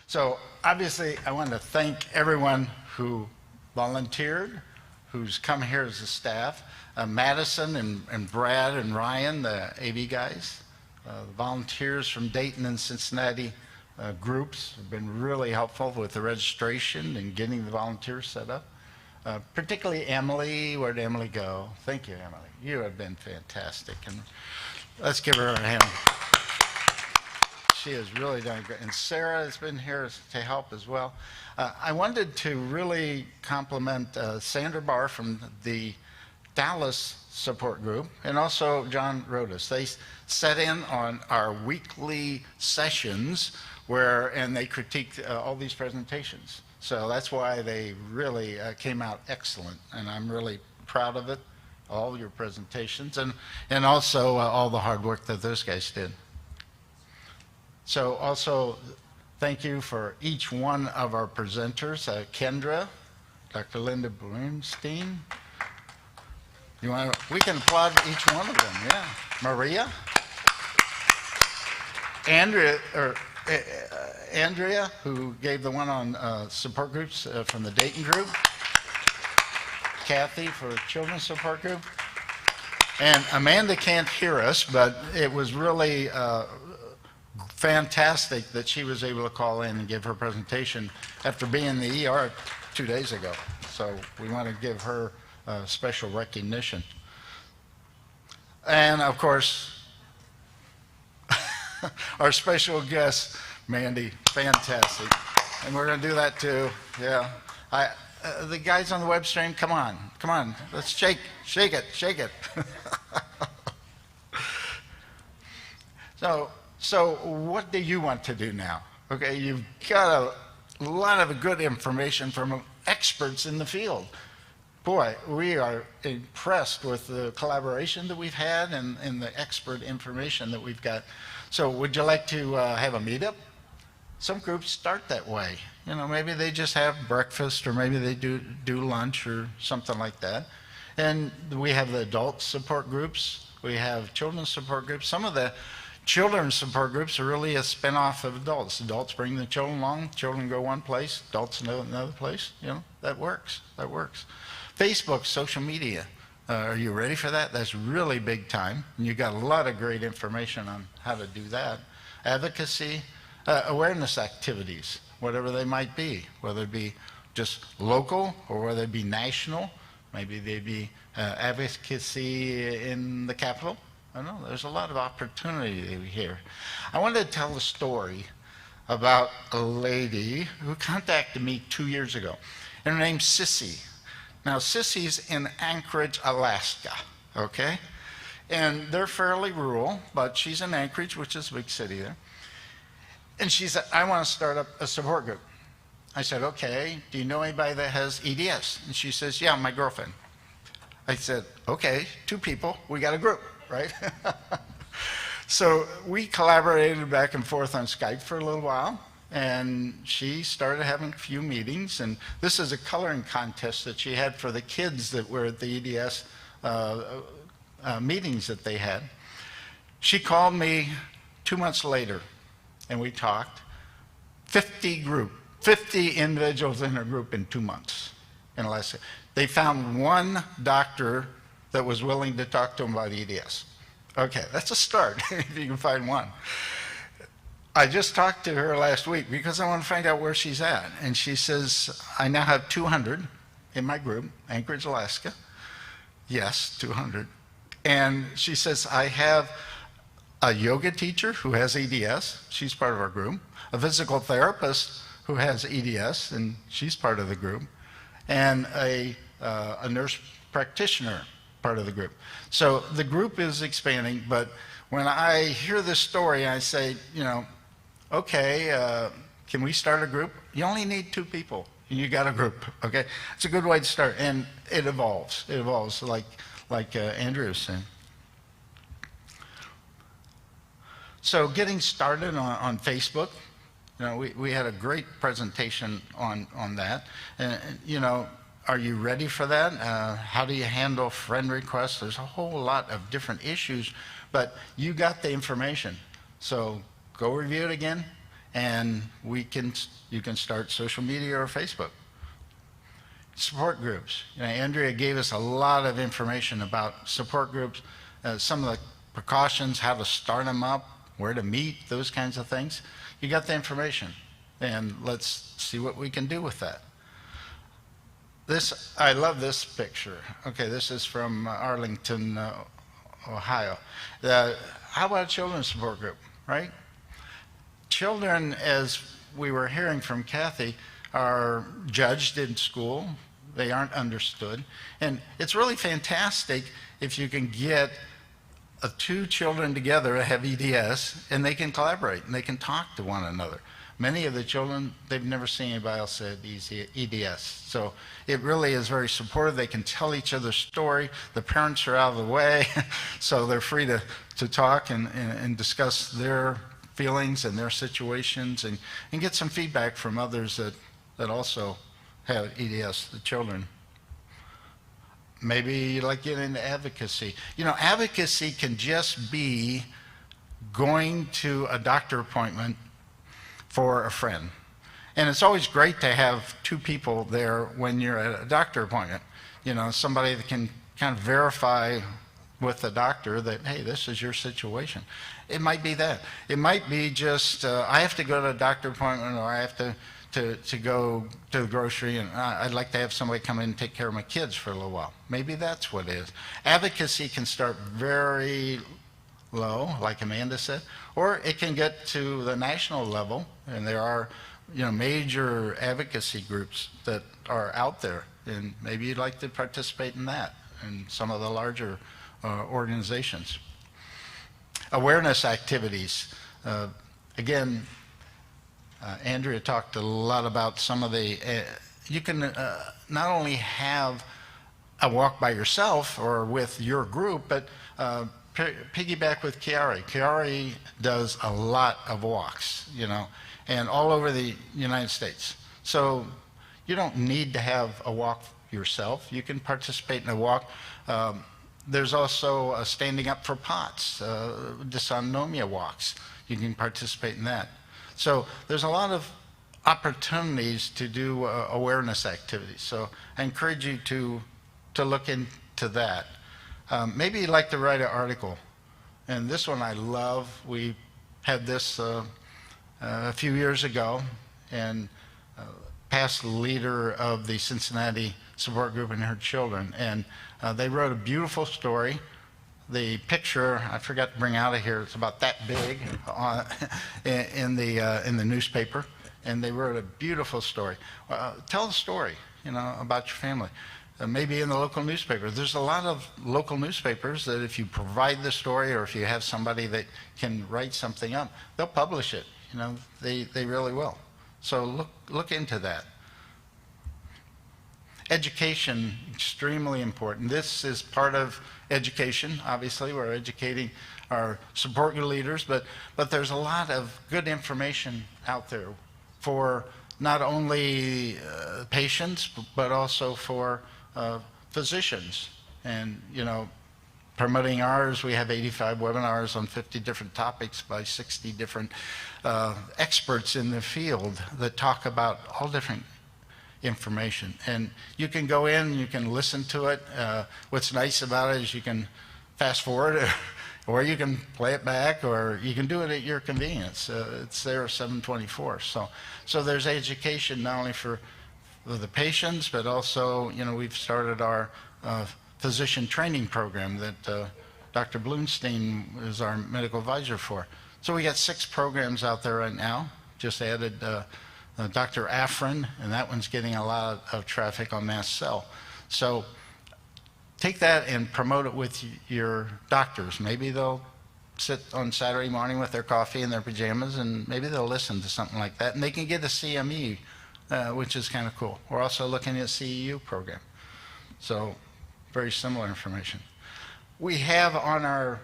So obviously, I want to thank everyone who volunteered, who's come here as a staff. Madison and Brad and Ryan, the AV guys, the volunteers from Dayton and Cincinnati groups have been really helpful with the registration and getting the volunteers set up. Particularly Emily. Where'd Emily go? Thank you, Emily. You have been fantastic. And let's give her a hand. She has really done great. And Sarah has been here to help as well. I wanted to really compliment Sandra Barr from the Dallas support group, and also John Rodas. They set in on our weekly sessions and they critiqued all these presentations. So that's why they really came out excellent, and I'm really proud of it, all your presentations, and also all the hard work that those guys did. So also, thank you for each one of our presenters. Kendra, Dr. Linda Blumenstein. We can applaud each one of them, yeah. Maria. Andrea, who gave the one on support groups from the Dayton group. Kathy for Children's Support Group. And Amanda can't hear us, but it was really fantastic that she was able to call in and give her presentation after being in the ER 2 days ago. So we want to give her special recognition. And of course, our special guest, Mandy, fantastic. And we're going to do that too, yeah. The guys on the web stream, come on, let's shake it. So what do you want to do now? Okay, you've got a lot of good information from experts in the field. Boy, we are impressed with the collaboration that we've had and the expert information that we've got. So would you like to have a meetup? Some groups start that way. You know, maybe they just have breakfast, or maybe they do lunch or something like that. And we have the adult support groups. We have children's support groups. Some of the children's support groups are really a spin-off of adults. Adults bring the children along, children go one place, adults another place. You know, that works. Facebook, social media. Are you ready for that? That's really big time. And you got a lot of great information on how to do that. Advocacy, awareness activities, whatever they might be, whether it be just local or whether it be national. Maybe they'd be advocacy in the Capitol. I don't know, there's a lot of opportunity here. I wanted to tell a story about a lady who contacted me 2 years ago. And her name's Sissy. Now, Sissy's in Anchorage, Alaska, okay? And they're fairly rural, but she's in Anchorage, which is a big city there. And she said, I want to start up a support group. I said, okay, do you know anybody that has EDS? And she says, yeah, my girlfriend. I said, okay, 2 people, we got a group, right? So we collaborated back and forth on Skype for a little while, and she started having a few meetings, and this is a coloring contest that she had for the kids that were at the EDS meetings that they had. She called me 2 months later, and we talked. 50 individuals in her group in 2 months in Alaska. They found one doctor that was willing to talk to them about EDS. Okay, that's a start, if you can find one. I just talked to her last week because I want to find out where she's at. And she says, I now have 200 in my group, Anchorage, Alaska. Yes, 200. And she says, I have a yoga teacher who has EDS, she's part of our group, a physical therapist who has EDS, and she's part of the group, and a nurse practitioner, part of the group. So the group is expanding, but when I hear this story, I say, you know, okay, can we start a group? You only need 2 people, and you got a group, okay? It's a good way to start, and it evolves. It evolves, like Andrew was saying. So getting started on Facebook, you know, we had a great presentation on that. And, you know, are you ready for that? How do you handle friend requests? There's a whole lot of different issues, but you got the information. So go review it again and you can start social media or Facebook. Support groups. Andrea gave us a lot of information about support groups, some of the precautions, how to start them up, where to meet, those kinds of things. You got the information, and let's see what we can do with that. I love this picture. Okay, this is from Arlington, Ohio. How about a children's support group, right? Children, as we were hearing from Kathy, are judged in school. They aren't understood. And it's really fantastic if you can get two children together that have EDS, and they can collaborate and they can talk to one another. Many of the children, they've never seen anybody else that EDS. So it really is very supportive. They can tell each other's story. The parents are out of the way, so they're free to talk and discuss their feelings and their situations and get some feedback from others that also have EDS, the children. Maybe you like getting into advocacy. Advocacy can just be going to a doctor appointment for a friend. And it's always great to have two people there when you're at a doctor appointment. Somebody that can kind of verify with the doctor that, hey, this is your situation. It might be that. It might be just, I have to go to a doctor appointment, or I have to go to the grocery, and I'd like to have somebody come in and take care of my kids for a little while. Maybe that's what it is. Advocacy can start very low, like Amanda said, or it can get to the national level, and there are major advocacy groups that are out there, and maybe you'd like to participate in that and some of the larger organizations. Awareness activities. Again, Andrea talked a lot about some of the, you can not only have a walk by yourself or with your group, but piggyback with Chiari. Chiari does a lot of walks, and all over the United States. So you don't need to have a walk yourself. You can participate in a walk. There's also standing up for POTS, dysautonomia walks. You can participate in that. So there's a lot of opportunities to do awareness activities. So I encourage you to look into that. Maybe you'd like to write an article. And this one I love. We had this a few years ago, and past leader of the Cincinnati support group and her children. And they wrote a beautiful story. The picture, I forgot to bring out of here, it's about that big in the newspaper. And they wrote a beautiful story. Tell the story, about your family. Maybe in the local newspaper. There's a lot of local newspapers that if you provide the story, or if you have somebody that can write something up, they'll publish it. They really will. So look into that. Education, extremely important. This is part of education. Obviously, we're educating our support leaders, but there's a lot of good information out there for not only patients, but also for physicians. And, promoting ours, we have 85 webinars on 50 different topics by 60 different experts in the field that talk about all different information. And you can go in, you can listen to it. What's nice about it is you can fast forward, or you can play it back, or you can do it at your convenience. It's there 7/24. So there's education not only for the patients, but also, we've started our physician training program that Dr. Bloomstein is our medical advisor for. So we got 6 programs out there right now. Just added Dr. Afrin, and that one's getting a lot of traffic on mast cell. So take that and promote it with your doctors. Maybe they'll sit on Saturday morning with their coffee and their pajamas, and maybe they'll listen to something like that, and they can get a CME, which is kind of cool. We're also looking at CEU program. So very similar information. We have on our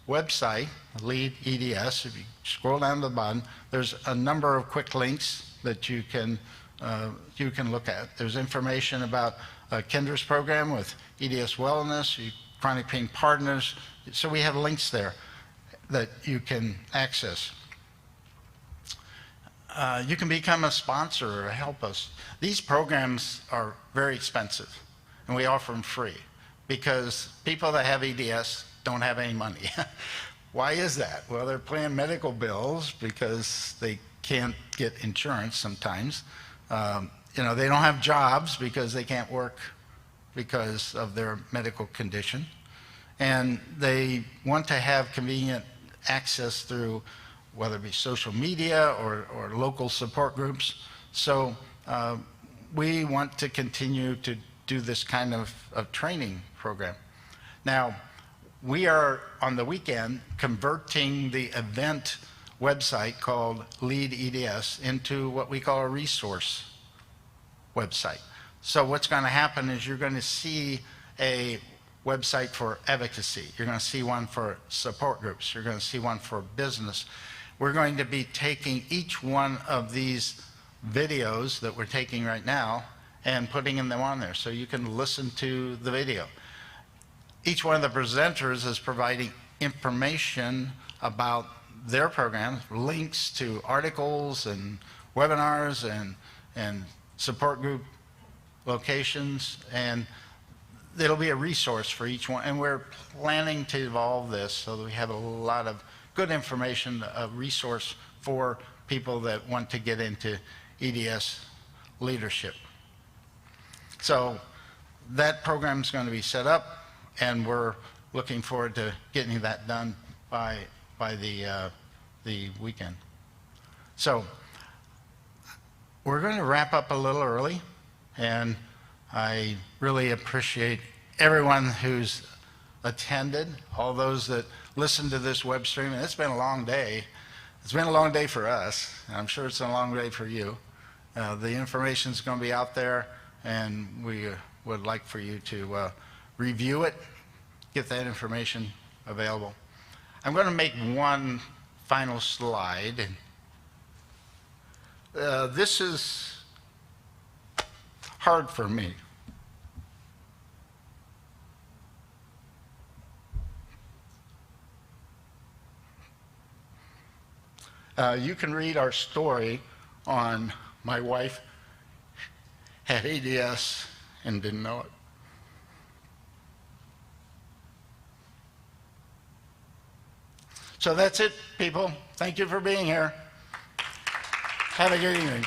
website, Lead EDS, if you scroll down to the bottom, there's a number of quick links that you can look at. There's information about Kendra's program with EDS Wellness, Chronic Pain Partners. So we have links there that you can access. you can become a sponsor or help us. These programs are very expensive, and we offer them free because people that have EDS don't have any money. Why is that? Well, they're paying medical bills because they can't get insurance sometimes. They don't have jobs because they can't work because of their medical condition. And they want to have convenient access through whether it be social media or local support groups. So we want to continue to do this kind of training program. Now, we are, on the weekend, converting the event website called Lead EDS into what we call a resource website. So what's going to happen is you're going to see a website for advocacy. You're going to see one for support groups. You're going to see one for business. We're going to be taking each one of these videos that we're taking right now and putting them on there so you can listen to the video. Each one of the presenters is providing information about their programs, links to articles and webinars and support group locations, and it'll be a resource for each one. And we're planning to evolve this so that we have a lot of good information, a resource for people that want to get into EDS leadership. So that program is going to be set up, and we're looking forward to getting that done by the weekend. So we're going to wrap up a little early, and I really appreciate everyone who's attended, all those that listened to this web stream. And it's been a long day. It's been a long day for us, and I'm sure it's a long day for you. The information is going to be out there, and we would like for you to review it, get that information available. I'm going to make one final slide. This is hard for me. You can read our story on my wife had EDS and didn't know it. So that's it, people. Thank you for being here. Have a good evening.